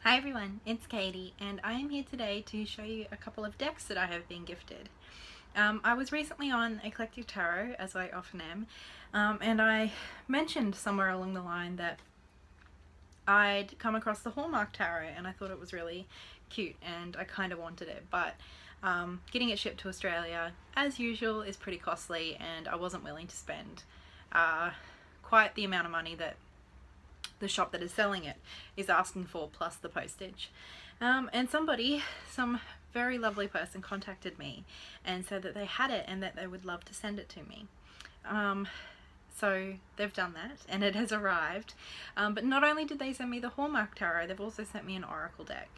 Hi everyone, it's Katie and I am here today to show you a couple of decks that I have been gifted. I was recently on Eclectic Tarot, as I often am, and I mentioned somewhere along the line that I'd come across the Hallmark Tarot and I thought it was really cute and I kind of wanted it, but getting it shipped to Australia, as usual, is pretty costly and I wasn't willing to spend quite the amount of money that the shop that is selling it is asking for, plus the postage. And some very lovely person contacted me and said that they had it and that they would love to send it to me. So they've done that and it has arrived. But not only did they send me the Hallmark Tarot, they've also sent me an Oracle deck.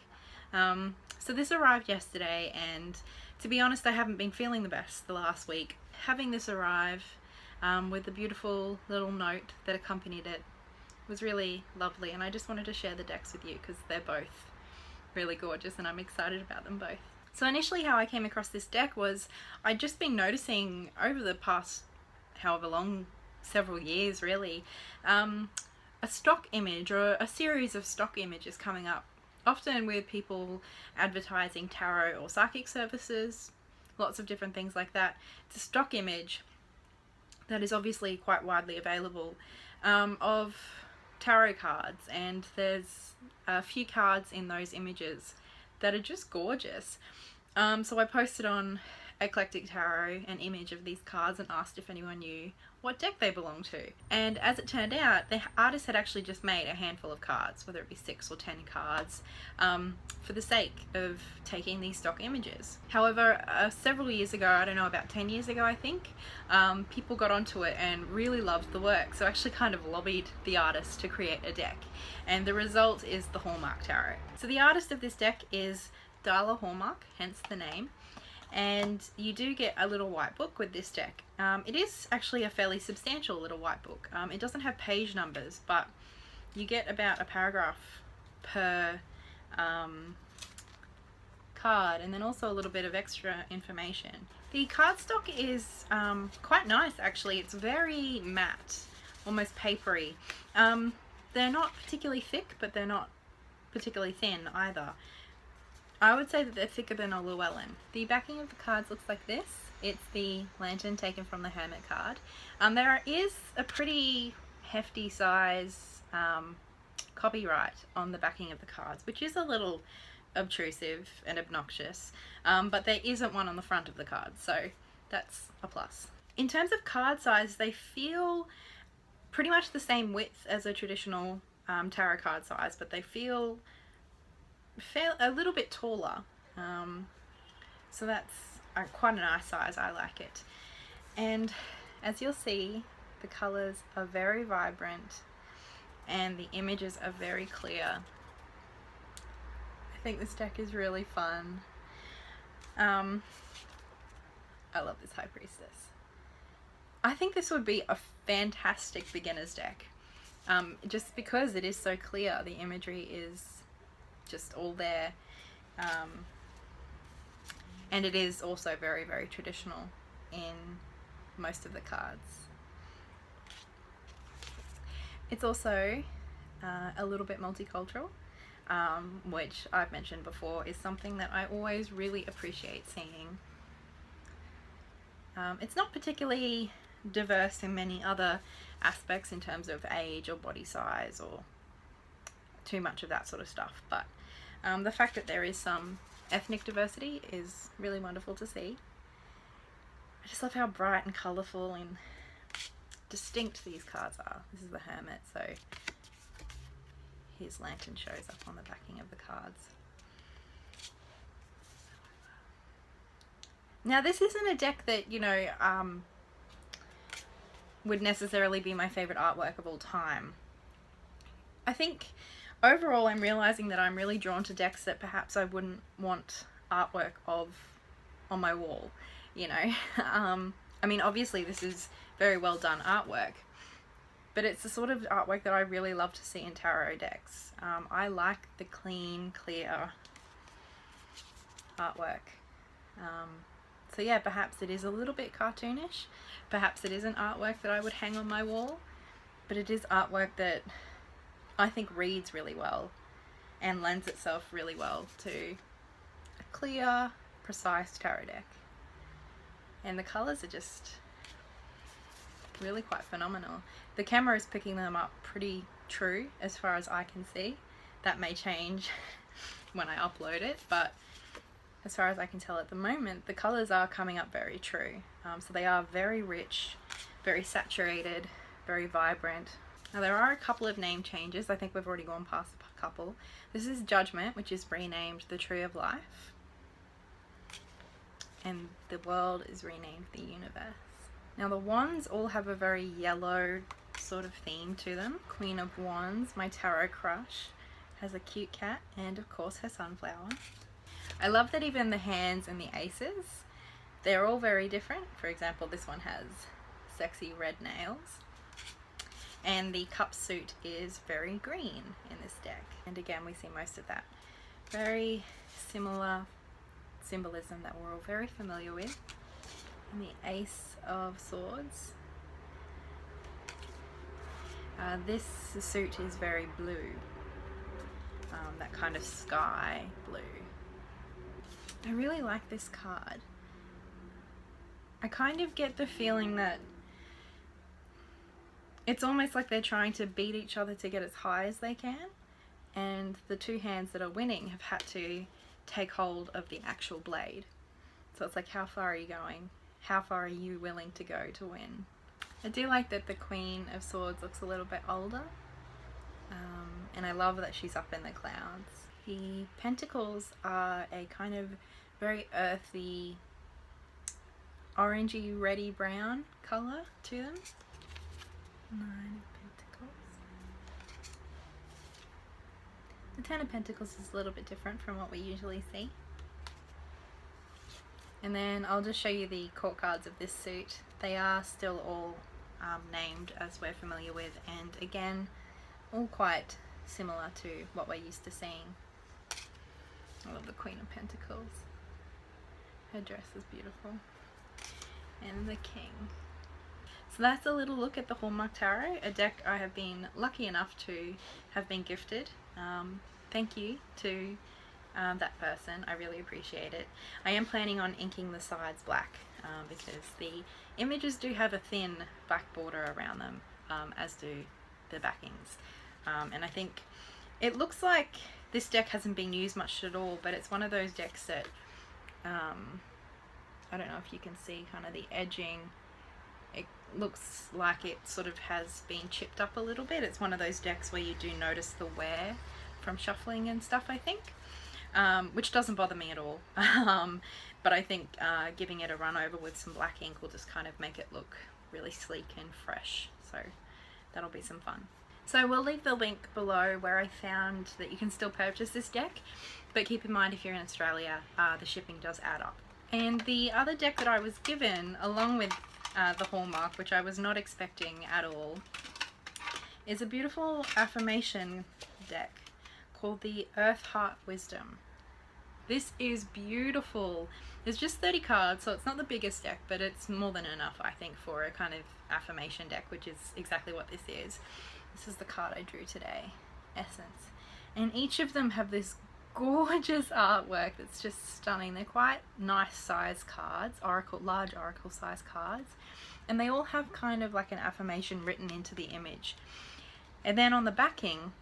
So this arrived yesterday, and to be honest, I haven't been feeling the best the last week. Having this arrive with the beautiful little note that accompanied it was really lovely, and I just wanted to share the decks with you because they're both really gorgeous and I'm excited about them both. So initially how I came across this deck was I'd just been noticing over the past however long, several years really, a stock image or a series of stock images coming up, often with people advertising tarot or psychic services, lots of different things like that. It's a stock image that is obviously quite widely available of tarot cards, and there's a few cards in those images that are just gorgeous. So I posted on Eclectic Tarot an image of these cards and asked if anyone knew what deck they belonged to. And as it turned out, the artist had actually just made a handful of cards, whether it be 6 or 10 cards, for the sake of taking these stock images. However, several years ago, I don't know, about 10 years ago I think, people got onto it and really loved the work, so actually kind of lobbied the artist to create a deck. And the result is the Hallmark Tarot. So the artist of this deck is Darla Hallmark, hence the name. And you do get a little white book with this deck. It is actually a fairly substantial little white book. It doesn't have page numbers, but you get about a paragraph per card, and then also a little bit of extra information. The cardstock is quite nice actually. It's very matte, almost papery. They're not particularly thick, but they're not particularly thin either. I would say that they're thicker than a Llewellyn. The backing of the cards looks like this. It's the lantern taken from the Hermit card. There is a pretty hefty size copyright on the backing of the cards, which is a little obtrusive and obnoxious, but there isn't one on the front of the card, so that's a plus. In terms of card size, they feel pretty much the same width as a traditional tarot card size, but they feel a little bit taller, so that's quite a nice size. I like it. And as you'll see, the colors are very vibrant and the images are very clear. I think this deck is really fun. I love this High Priestess. I think this would be a fantastic beginner's deck, just because it is so clear. The imagery is just all there, and it is also very, very traditional in most of the cards. It's also a little bit multicultural, which I've mentioned before is something that I always really appreciate seeing. It's not particularly diverse in many other aspects in terms of age or body size or too much of that sort of stuff, but the fact that there is some ethnic diversity is really wonderful to see. I just love how bright and colourful and distinct these cards are. This is the Hermit, so his lantern shows up on the backing of the cards. Now this isn't a deck that, you know, would necessarily be my favourite artwork of all time. I think overall I'm realising that I'm really drawn to decks that perhaps I wouldn't want artwork of on my wall, you know. I mean, obviously this is very well done artwork, but it's the sort of artwork that I really love to see in tarot decks. I like the clean, clear artwork. So yeah, perhaps it is a little bit cartoonish, perhaps it isn't artwork that I would hang on my wall, but it is artwork that I think reads really well and lends itself really well to a clear, precise tarot deck. And the colours are just really quite phenomenal. The camera is picking them up pretty true as far as I can see. That may change when I upload it, but as far as I can tell at the moment, the colours are coming up very true. So they are very rich, very saturated, very vibrant. Now there are a couple of name changes. I think we've already gone past a couple. This is Judgment, which is renamed the Tree of Life. And the World is renamed the Universe. Now the wands all have a very yellow sort of theme to them. Queen of Wands, my tarot crush, has a cute cat and of course her sunflower. I love that even the hands and the aces, they're all very different. For example, this one has sexy red nails. And the cup suit is very green in this deck. And again, we see most of that very similar symbolism that we're all very familiar with. And the Ace of Swords. This suit is very blue, that kind of sky blue. I really like this card. I kind of get the feeling that it's almost like they're trying to beat each other to get as high as they can, and the two hands that are winning have had to take hold of the actual blade. So it's like, how far are you going? How far are you willing to go to win? I do like that the Queen of Swords looks a little bit older, and I love that she's up in the clouds. The pentacles are a kind of very earthy, orangey, reddy brown colour to them. 9 of Pentacles. The 10 of Pentacles is a little bit different from what we usually see. And then I'll just show you the court cards of this suit. They are still all named as we're familiar with, and again, all quite similar to what we're used to seeing. I love the Queen of Pentacles. Her dress is beautiful. And the King. So that's a little look at the Hallmark Tarot, a deck I have been lucky enough to have been gifted. Thank you to that person, I really appreciate it. I am planning on inking the sides black because the images do have a thin black border around them, as do the backings. And I think it looks like this deck hasn't been used much at all, but it's one of those decks that, I don't know if you can see kind of the edging. It looks like it sort of has been chipped up a little bit. It's one of those decks where you do notice the wear from shuffling and stuff, I think, which doesn't bother me at all. But I think giving it a run over with some black ink will just kind of make it look really sleek and fresh. So that'll be some fun. So we'll leave the link below where I found that you can still purchase this deck, but keep in mind if you're in Australia, the shipping does add up. And the other deck that I was given along with the Hallmark, which I was not expecting at all, is a beautiful affirmation deck called the Eartheart Wisdom. This is beautiful. There's just 30 cards, so it's not the biggest deck, but it's more than enough, I think, for a kind of affirmation deck, which is exactly what this is. This is the card I drew today, Essence. And each of them have this gorgeous artwork that's just stunning. They're quite nice size cards, large oracle size cards, and they all have kind of like an affirmation written into the image. And then on the backing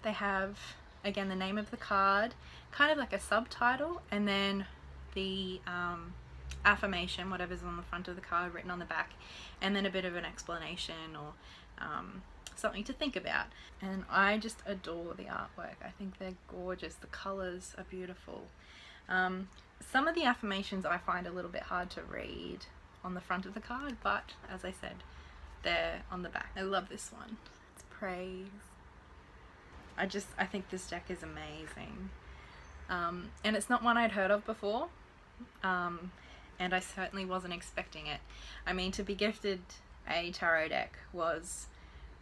they have, again, the name of the card, kind of like a subtitle, and then the affirmation, whatever's on the front of the card, written on the back, and then a bit of an explanation or something to think about. And I just adore the artwork. I think they're gorgeous. The colors are beautiful. Some of the affirmations I find a little bit hard to read on the front of the card, but as I said, they're on the back. I love this one. It's praise. I think this deck is amazing. And it's not one I'd heard of before, and I certainly wasn't expecting it. I mean, to be gifted a tarot deck was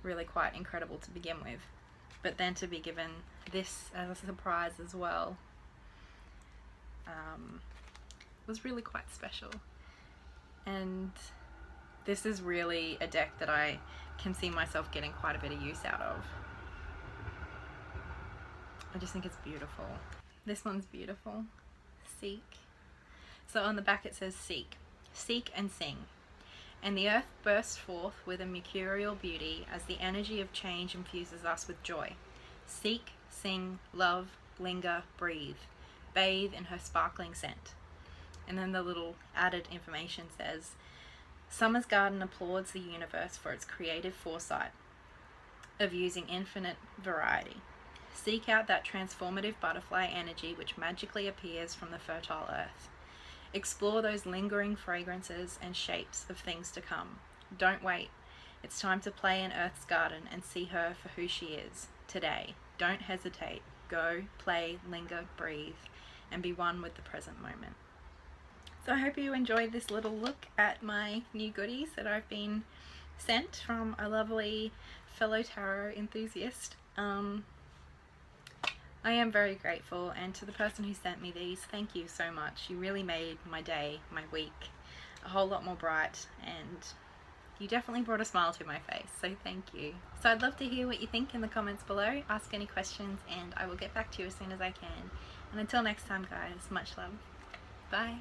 really quite incredible to begin with, but then to be given this as a surprise as well was really quite special. And this is really a deck that I can see myself getting quite a bit of use out of. I just think it's beautiful. This one's beautiful. Seek. So on the back it says seek. Seek and sing. And the earth bursts forth with a mercurial beauty as the energy of change infuses us with joy. Seek, sing, love, linger, breathe. Bathe in her sparkling scent. And then the little added information says, Summer's garden applauds the universe for its creative foresight of using infinite variety. Seek out that transformative butterfly energy which magically appears from the fertile earth. Explore those lingering fragrances and shapes of things to come. Don't wait. It's time to play in Earth's garden and see her for who she is, today. Don't hesitate. Go, play, linger, breathe, and be one with the present moment. So I hope you enjoyed this little look at my new goodies that I've been sent from a lovely fellow tarot enthusiast. I am very grateful, and to the person who sent me these, thank you so much. You really made my day, my week, a whole lot more bright, and you definitely brought a smile to my face, so thank you. So I'd love to hear what you think in the comments below. Ask any questions and I will get back to you as soon as I can. And until next time guys, much love. Bye.